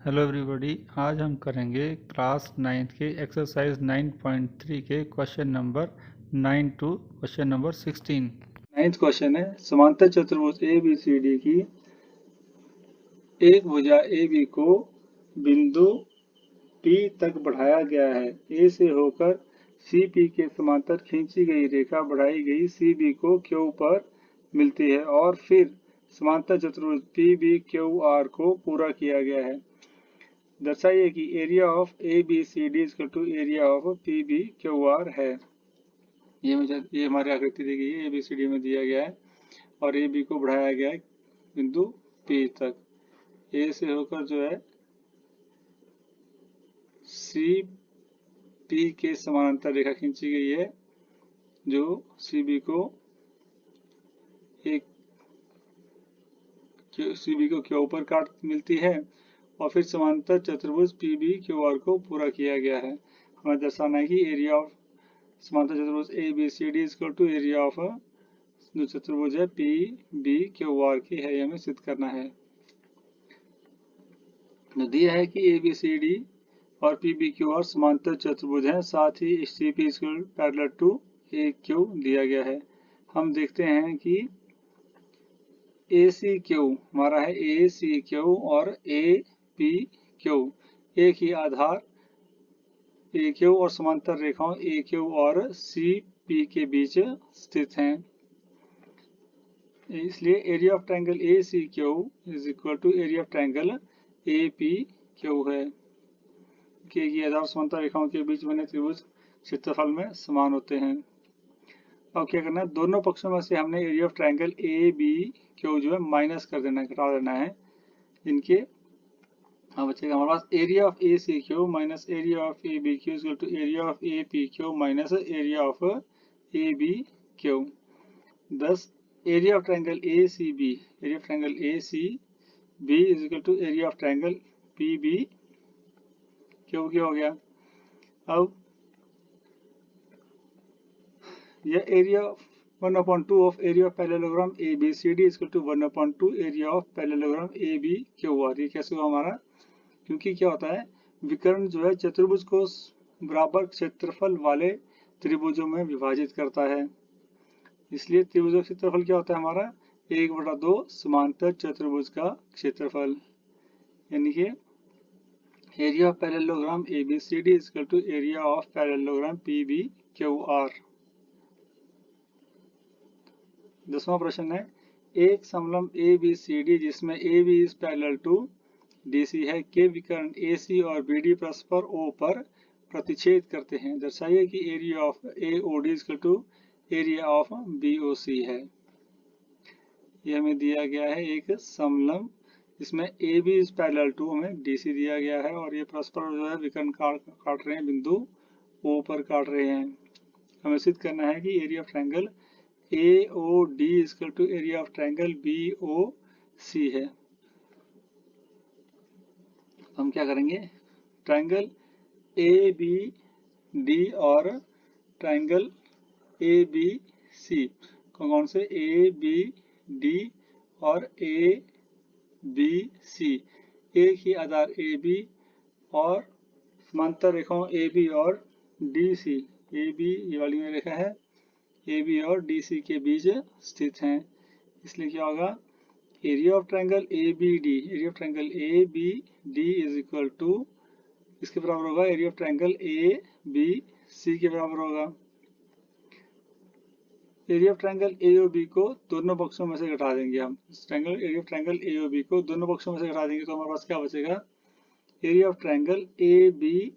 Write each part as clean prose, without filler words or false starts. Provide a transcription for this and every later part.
Hello everybody, आज हम करेंगे क्लास 9th के एक्सरसाइज 9.3 के question number 9 to question number 16। 9th question है, समांतर चतुर्भुज ए बी सी डी की एक भुजा ए बी को बिंदु P तक बढ़ाया गया है। ए से होकर सी पी के समांतर खींची गई रेखा बढ़ाई गई सी बी को क्यू पर मिलती है और फिर समांतर चतुर्भुज पी बी क्यू आर को पूरा किया गया है। दर्शाइए कि area of A B C D equal to area of P B Q R है। ये हमारी आकृति दी गई है, ए बी सी डी में दिया गया है और ए बी को बढ़ाया गया है बिंदु पी तक। ए से होकर जो है सी पी के समानांतर रेखा खींची गई है जो सी बी को क्यू पर काट मिलती है और फिर समांतर चतुर्भुज पी बी क्यू आर को पूरा किया गया है। हमें दर्शाना है कि एरिया ऑफ समांतर चतुर्भुज A B C D equal to area of जो चतुर्भुज है पी बी क्यू आर की है, हमें सिद्ध करना है। तो दिया है कि ए बी सी डी और पी बी क्यू आर समांतर चतुर्भुज हैं, साथ ही C P equal parallel to A Q दिया गया है। हम देखते हैं कि ए सी क्यू हमारा है ए सी क्यू और ए पी क्यू एक ही आधार ए क्यू और समांतर रेखाओं ए क्यू और सी पी के बीच स्थित हैं। इसलिए area of triangle A C Q is equal to area of triangle A P Q है कि ये आधार समांतर रेखाओं के बीच बने त्रिभुज क्षेत्रफल में समान होते हैं। अब क्या करना है, दोनों पक्षों में से हमने area of triangle A B Q जो है माइनस कर देना है, घटा देना है इनके। हाँ बचेगा हमारे पास area of A C Q minus area of A B Q equal to area of A P Q minus area of A B Q. Thus area of triangle A C B, area of triangle A C B is equal to area of triangle P B Q क्या हो गया। अब यह area 1/2 of area of parallelogram A B C D equal to 1/2 area of parallelogram A B Q R. ये कैसे हुआ हमारा, क्योंकि क्या होता है विकर्ण जो है चतुर्भुज को बराबर क्षेत्रफल वाले त्रिभुजों में विभाजित करता है। इसलिए त्रिभुज का क्षेत्रफल क्या होता है हमारा 1/2 समांतर चतुर्भुज का क्षेत्रफल, यानी कि area of parallelogram A B C D equal to area of parallelogram P B Q R. 10वां प्रश्न है, एक समलंब ए बी सी डी जिसमें A B is parallel to D C है के विकर्ण ए सी और बी डी परस्पर ओ पर प्रतिच्छेद करते हैं। दर्शाइए कि area of A O D equal to area of B O C है। यह हमें दिया गया है एक समलंब जिसमें A B is parallel to हमें डी सी दिया गया है और ये परस्पर जो है विकर्ण काट रहे हैं, बिंदु ओ पर काट रहे हैं। हमें सिद्ध करना है कि area of triangle A O D equal to area of triangle B O C है। हम क्या करेंगे, ट्रायंगल ए बी डी और ट्रायंगल ए बी सी कौन से ए बी डी और ए बी सी एक ही आधार ए बी और समांतर रेखाओं ए बी और डी सी, ए बी ये वाली में रेखा है ए बी और डी सी के बीच स्थित हैं। इसलिए क्या होगा, area of triangle A B D, area of triangle A B D is equal to इसके बराबर होगा area of triangle A B C के बराबर होगा। Area of triangle A O B को दोनों पक्षों में से घटा देंगे हम, इस triangle area of triangle A O B को दोनों पक्षों में से घटा देंगे तो हमारे पास क्या बचेगा, area of triangle A B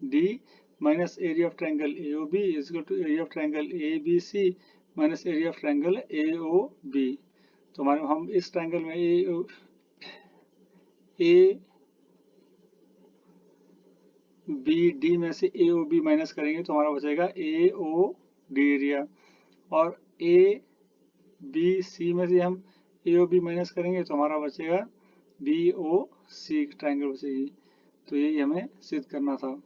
D minus area of triangle A O B is equal to area of triangle A B C minus area of triangle A O B. तो हमारे हम इस ट्रायंगल में ए बी डी में से ए O B minus करेंगे तो हमारा बचेगा ए ओ डी एरिया, और ए बी सी में से हम ए ओ बी माइनस करेंगे तो हमारा बचेगा बी ओ सी ट्रायंगल बचेगी। तो यही हमें सिद्ध करना था।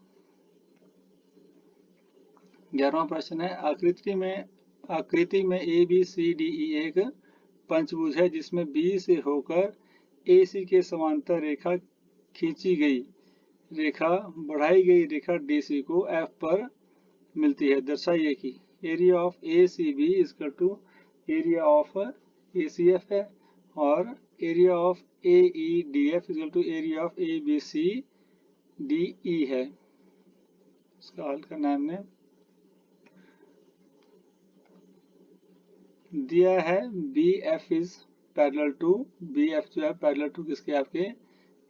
11वां प्रश्न है, आकृति में ए बी सी डी ई एक पंचभुज है जिसमें बी से होकर ए सी के समांतर रेखा खींची गई रेखा, बढ़ाई गई रेखा DC को F पर मिलती है, दर्शाइए कि area of ACB equal to area of ACF है और area of AEDF equal to area of ABCDE है। इसका हल करना है हमने। दिया है BF is parallel to, BF जो है पैरेलल टू किसके, आपके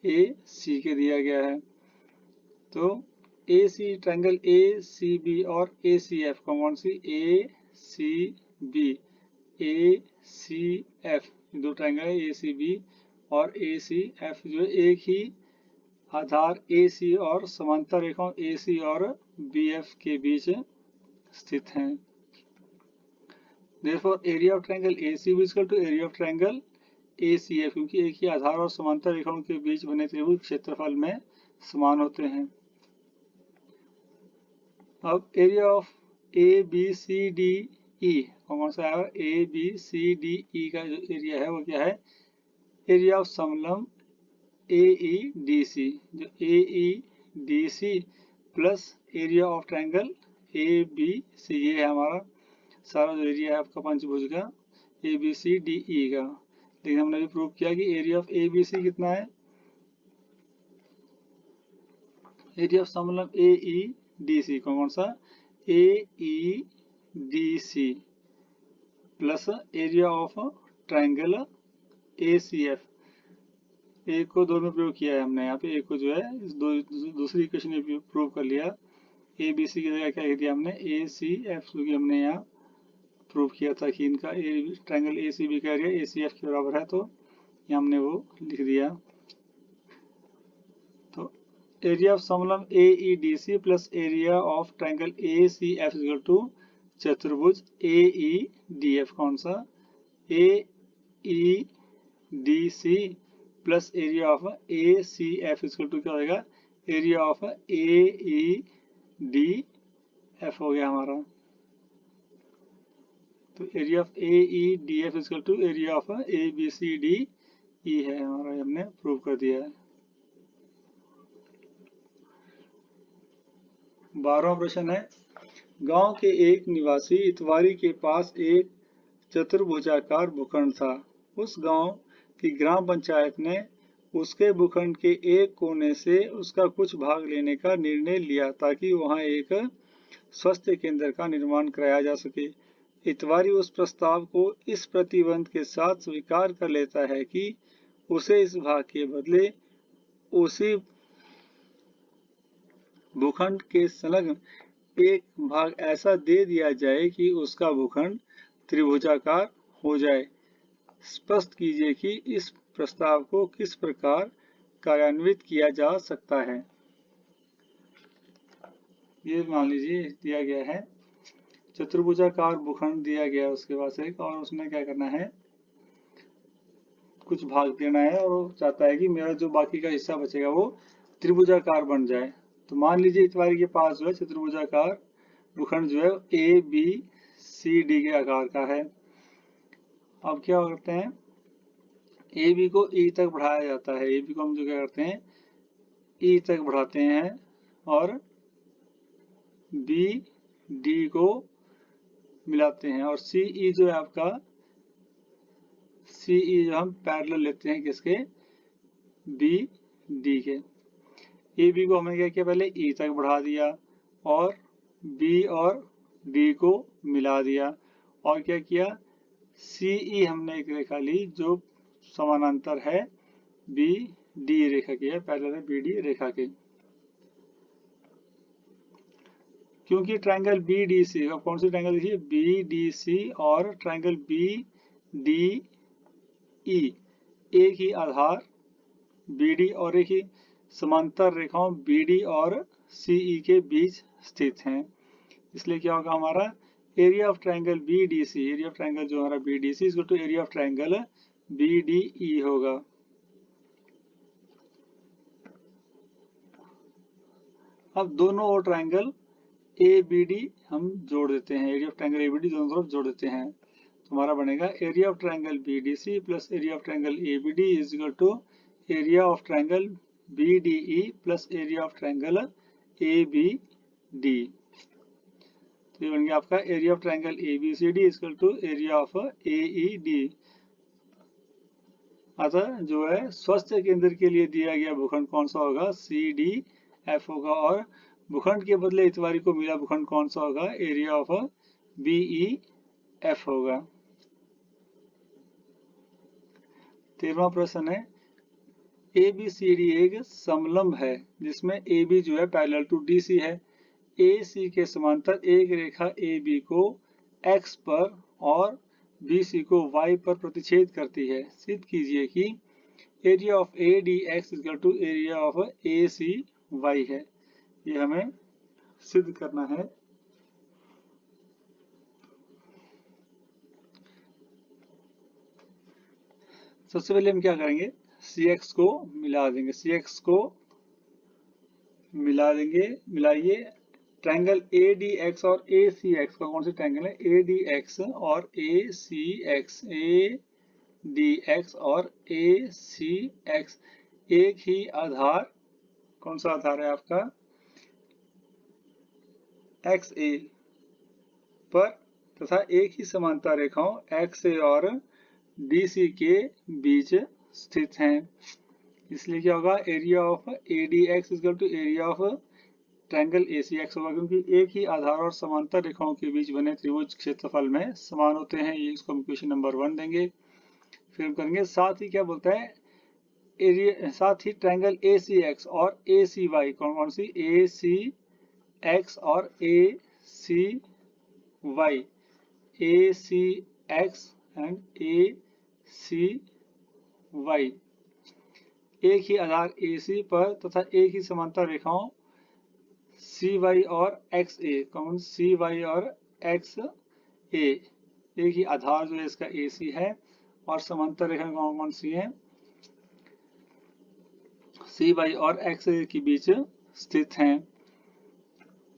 AC के दिया गया है। तो AC ट्रायंगल ACB और ACF कौन सी, ACB ACF, दो ट्रायंगल है ACB और ACF जो एक ही आधार AC और समांतर रेखाओं AC और BF के बीच स्थित हैं। Therefore, area of triangle ACB is equal to area of triangle ACF, क्योंकि एक ही आधार और समांतर रेखाओं के बीच बने त्रिभुज क्षेत्रफल में समान होते हैं। अब एरिया ऑफ ABCDE कौन सा है, ABCDE का जो एरिया है वो क्या है, एरिया ऑफ समलंब AEDC, जो AEDC plus area of triangle ABC, ये है हमारा सारा जो एरिया है आपका पंचभुज का ABCDE का। लेकिन हमने भी प्रूव किया कि एरिया ऑफ ABC कितना है, एरिया ऑफ समलंब AEDC कौन सा, AEDC plus area of triangle ACF। एक को दो में प्रयोग किया है हमने, यहाँ पे एक को जो है दूसरी इक्वेशन में प्रूव कर लिया। ABC की जगह क्या दिया हमने, ACF, क्योंकि हमने यहाँ प्रूव किया था कि इनका ट्रायंगल ACB का एरिया ACF के बराबर है, तो यहाँ हमने वो लिख दिया। तो एरिया ऑफ समलंब AEDC plus area of triangle ACF equal to चतुर्भुज AEDF कौन सा, AEDC plus area of ACF equal to क्या होगा, एरिया ऑफ AEDF हो गया हमारा। तो area of AEDF equal to area of ABCDE है हमारा, हमने प्रूव कर दिया है। 12वां प्रश्न है, गांव के एक निवासी इतवारी के पास एक चतुर्भुजाकार भूखंड था। उस गांव की ग्राम पंचायत ने उसके भूखंड के एक कोने से उसका कुछ भाग लेने का निर्णय लिया ताकि वहां एक स्वास्थ्य केंद्र का निर्माण कराया जा सके। इतवारी उस प्रस्ताव को इस प्रतिबंध के साथ स्वीकार कर लेता है कि उसे इस भाग के बदले उसी भूखंड के संलग्न एक भाग ऐसा दे दिया जाए कि उसका भूखंड त्रिभुजाकार हो जाए। स्पष्ट कीजिए कि इस प्रस्ताव को किस प्रकार कार्यान्वित किया जा सकता है। ये मान लीजिए दिया गया है चतुर्भुजाकार भूखंड दिया गया उसके पास एक, और उसने क्या करना है, कुछ भाग देना है और वो चाहता है कि मेरा जो बाकी का हिस्सा बचेगा वो त्रिभुजाकार बन जाए। तो मान लीजिए इतवारी के पास जो है चतुर्भुजाकार भूखंड जो है ABCD के आकार का है। अब क्या करते हैं, AB को E तक बढ़ाया जाता है, AB को हम जो क्या करते हैं E तक बढ़ाते हैं और BD को मिलाते हैं, और CE जो है आपका CE जो हम पैरेलल लेते हैं किसके, BD के। AB को हमने क्या किया, पहले E तक बढ़ा दिया और B और D को मिला दिया, और क्या किया, CE हमने एक रेखा ली जो समानांतर है BD रेखा की है, पैरेलल है BD रेखा के। क्योंकि ट्रायंगल BDC, कौन सी ट्रायंगल देखिए, BDC और ट्रायंगल BDE एक ही आधार BD और एक ही समांतर रेखाओं BD और CE के बीच स्थित हैं, इसलिए क्या होगा हमारा area of triangle BDC, area of triangle जो हमारा BDC equal to area of triangle BDE होगा। अब दोनों और ट्रायंगल ABD हम जोड़ देते हैं, एरिया ऑफ ट्रायंगल ABD दोनों तरफ जोड़ देते हैं, तो हमारा बनेगा area of triangle BDC plus area of triangle ABD is equal to area of triangle BDE plus area of triangle ABD। तो ये बन गया आपका area of triangle ABCD equal to area of AED। अतः जो है स्वास्थ्य केंद्र के लिए दिया गया भूखंड कौन सा होगा, CDF होगा, और भूखंड के बदले इतवारी को मिला भूखंड कौन सा होगा, एरिया ऑफ BEF होगा। 13वां प्रश्न है ABCD एक समलंब है जिसमें AB जो है पैरेलल टू DC है। AC के समांतर एक रेखा AB को X पर और BC को Y पर प्रतिच्छेद करती है। सिद्ध कीजिए कि area of ADX equal to area of ACY है। ये हमें सिद्ध करना है। सबसे पहले हम क्या करेंगे, CX को मिला देंगे, CX को मिला देंगे, मिलाइए। ट्रायंगल ADX और ACX का कौन सा ट्रायंगल है, ADX और ACX, ADX और ACX एक ही आधार, कौन सा आधार है आपका, XA पर तथा एक ही समांतर रेखाओं XA और DC के बीच स्थित हैं। इसलिए क्या होगा, area of ADX equal to area of triangle ACX होगा, क्योंकि एक ही आधार और समांतर रेखाओं के बीच बने त्रिभुज क्षेत्रफल में समान होते हैं। ये इसको हम क्वेश्चन नंबर 1 देंगे। फिर हम करेंगे, साथ ही क्या बोलता है, एरिया, साथ ही ट्रायंगल ACX और ACY, कौन कौन सी, ACX और ACY, ACX एंड ACY एक ही आधार AC पर तथा एक ही समांतर रेखाओं CY और XA, कौन, CY और XA, एक ही आधार जो है इसका AC है और समांतर रेखा कौन कौन सी है, CY और XA के बीच स्थित हैं।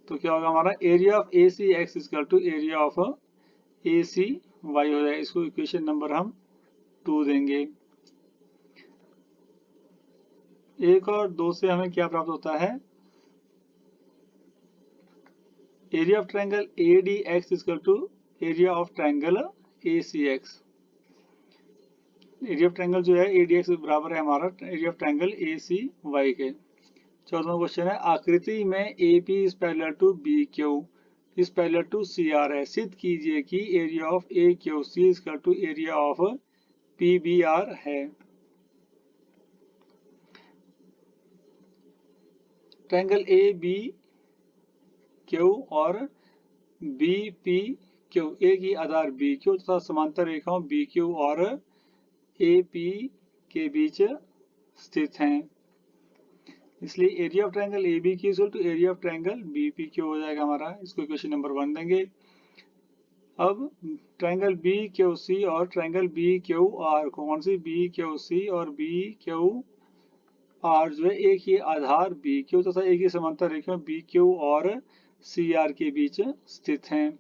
तो क्या होगा हमारा, area of ACX equal to area of ACY हो जाएगा। इसको इक्वेशन नंबर हम 2 देंगे। 1 और 2 से हमें क्या प्राप्त होता है, area of triangle ADX equal to area of triangle ACX। Area of triangle जो है ADX बराबर है हमारा एरिया ऑफ ट्रायंगल ACY के। 14वां क्वेश्चन है, आकृति में AP is parallel to BQ is parallel to CR है। सिद्ध कीजिए कि area of AQC equal to area of PBR है। ट्रायंगल ABQ और BPQ एक ही आधार BQ तथा समांतर रेखाओं BQ और AP के बीच स्थित हैं। इसलिए area of triangle ABQ equal to area of triangle BPQ हो जाएगा हमारा। इसको इक्वेशन नंबर 1 देंगे। अब ट्रायंगल BQC और ट्रायंगल BQR, कौन सी, BQC और BQR जो है एक ही आधार BQ तथा एक ही समांतर रेखा BQ और CR के बीच स्थित हैं।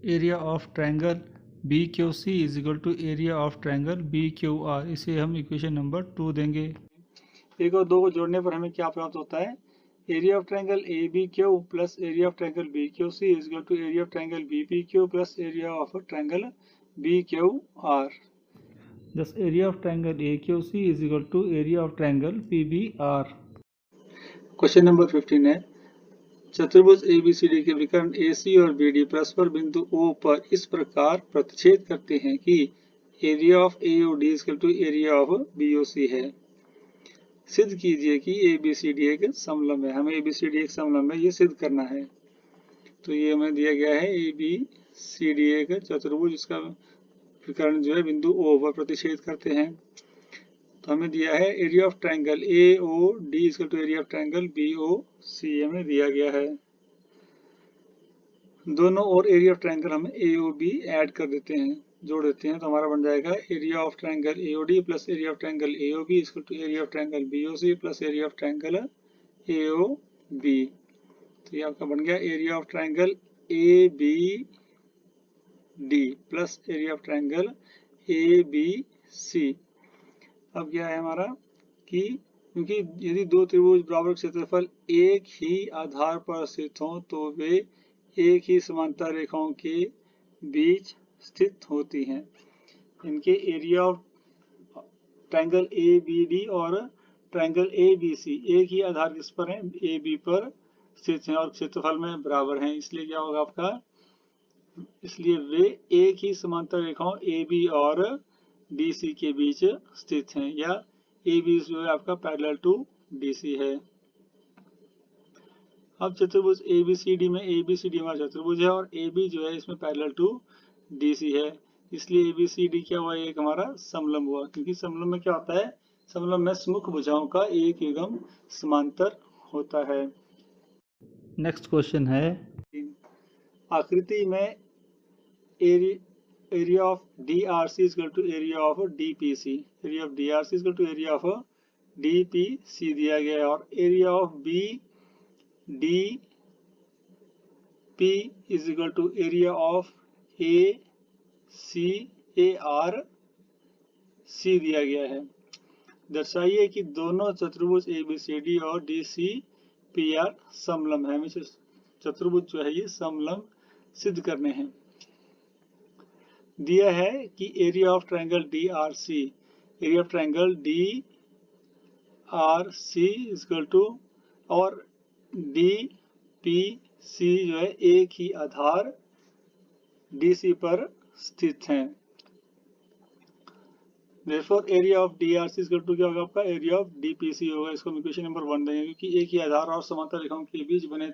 Area of triangle BQC is equal to area of triangle BQR, इसे हम इक्वेशन नंबर 2 देंगे। 1 और 2 को जोड़ने पर हमें क्या प्राप्त होता है, area of triangle ABQ plus area of triangle BQC is equal to area of triangle BPQ plus area of triangle BQR। Thus area of triangle AQC is equal to area of triangle PBR। Question number 15 है, चतुर्भुज ABCD के विकर्ण AC और BD परस्पर बिंदु O पर इस प्रकार प्रतिच्छेद करते हैं कि area of AOD is equal to area of BOC है। सिद्ध कीजिए कि ABCD एक समलंब है। हमें ABCD एक समलंब है, ये सिद्ध करना है। तो ये हमें दिया गया है ABCD एक चतुर्भुज, इसका विकर्ण जो है बिंदु O पर प्रतिच्छेद करते हैं। तो हमें दिया है area of triangle AOD equal to area of triangle BOC हमें दिया गया है। दोनों और एरिया ऑफ ट्रायंगल हम AOB ऐड कर देते हैं, जोड़ देते हैं, तो हमारा बन जाएगा area of triangle AOD plus area of triangle AOB equal to area of triangle BOC plus area of triangle AOB। तो ये आपका बन गया area of triangle ABD plus area of triangle ABC। अब क्या है हमारा कि क्योंकि यदि दो त्रिभुज बराबर क्षेत्रफल एक ही आधार पर स्थित हों तो वे एक ही समांतर रेखाओं के बीच स्थित होती हैं। इनके area of triangle A B D और ट्रायंगल ए बी सी एक ही आधार किस पर है, ए बी पर स्थित हैं और क्षेत्रफल में बराबर हैं। इसलिए क्या होगा आपका, इसलिए वे एक ही समांतर रेखाओं ए बी और डी सी के बीच स्थित हैं, या ए बी जो है आपका पैरेलल टू डी सी है। अब चतुर्भुज ए बी सी डी में ए बी सी डी हमारा चतुर्भुज है और ए बी जो है इसमें पैरेलल टू डी सी है, इसलिए ए बी सी डी क्या हुआ, एक हमारा समलंब हुआ। क्योंकि समलंब में क्या होता है, समलंब में सम्मुख भुजाओं का एक युग्म समांतर होता है। नेक्स्ट क्वेश्चन है, आकृति में area of DRC is equal to area of DPC, area of DRC is equal to area of DPC दिया गया है, और area of BDP is equal to area of ARC दिया गया है। दर्शाइए कि दोनों चतुर्भुज ABCD और DCPR समलंब है। हमें चतुर्भुज जो है ये समलंब सिद्ध करने हैं। दिया है कि area of triangle DRC, area of triangle DRC is equal to, और DPC जो है एक ही आधार DC पर स्थित हैं। Therefore area of DRC is equal to क्या होगा आपका, एरिया ऑफ DPC होगा। इसको हम इक्वेशन नंबर 1 देंगे, क्योंकि एक ही आधार और समांतर रेखाओं के बीच बने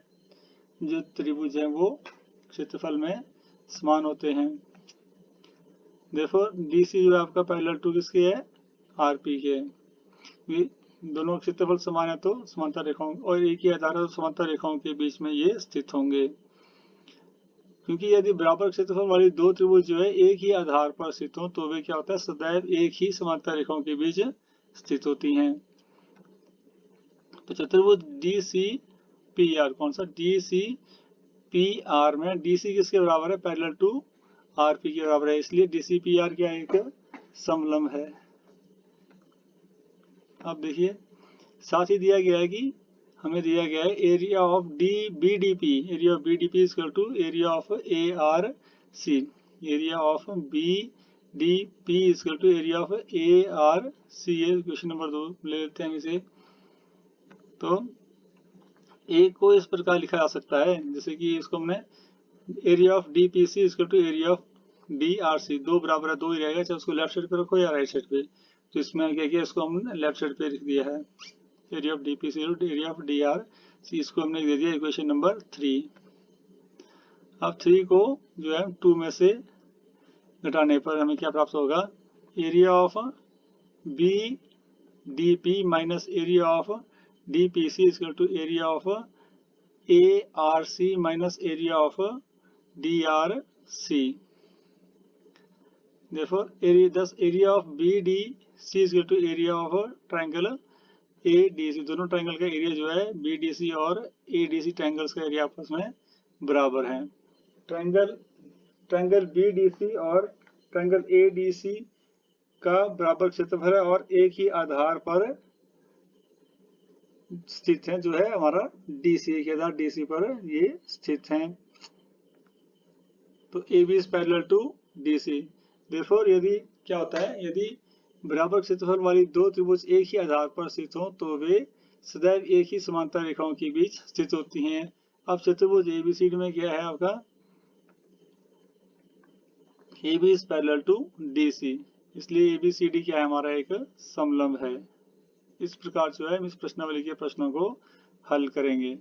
जो त्रिभुज हैं वो क्षेत्रफल में समान होते हैं। देखो DC जो है आपका पैरेलल टू किसके है, RP के। दोनों क्षेत्रफल समान है तो समांतर रेखाओं और एक ही आधार और समांतर रेखाओं के बीच में ये स्थित होंगे। क्योंकि यदि बराबर क्षेत्रफल वाली दो त्रिभुज जो है एक ही आधार पर स्थित हो तो वे क्या होता है, सदैव एक ही समांतर रेखाओं के बीच स्थित होती हैं। तो चतुर्भुज DCPR, कौन सा, DCPR में DC किसके बराबर है, पैरेलल टू RP के बराबर है, इसलिए DCPR क्या एक समलंब है। अब देखिए साथ ही दिया गया है कि हमें दिया गया है area of BDP, area of BDP is equal to area of ARC, area of BDP is equal to area of ARC। ये क्वेश्चन नंबर 2 ले लेते हैं हम इसे। तो ए को इस प्रकार लिखा जा सकता है, जैसे कि इसको हमने area of DPC is equal to area of DRC, दो बराबर है, दो ही रहेगा, चाहे उसको लेफ्ट साइड पे रखो या राइट साइड पे। तो इसमें क्या किया, इसको हमने लेफ्ट साइड पे लिख दिया है, area of DPC area of DRC, इसको हमने दे दिया इक्वेशन नंबर 3। अब 3 को जो है 2 में से घटाने पर हमें क्या प्राप्त होगा, area of BDP minus area of DPC is equal to area of ARC minus area of DRC। Therefore thus area of BDC is equal to area of triangle ADC, दोनों ट्रायंगल का एरिया जो है BDC और ADC triangles का area आपस में बराबर है। ट्रायंगल BDC और ट्रायंगल ADC का बराबर क्षेत्रफल है और एक ही आधार पर स्थित है, जो है हमारा DC, एक आधार DC पर ये स्थित हैं। तो AB is parallel to DC। Therefore यदि क्या होता है, यदि बराबर क्षेत्रफल वाली दो त्रिभुज एक ही आधार पर स्थित हों तो वे सदैव एक ही समांतर रेखाओं के बीच स्थित होती हैं। अब चतुर्भुज ABCD में क्या है आपका, AB is parallel to DC, इसलिए ABCD क्या है, हमारा एक समलंब है। इस प्रकार जो है हम इस प्रश्नावली के प्रश्नों को हल करेंगे।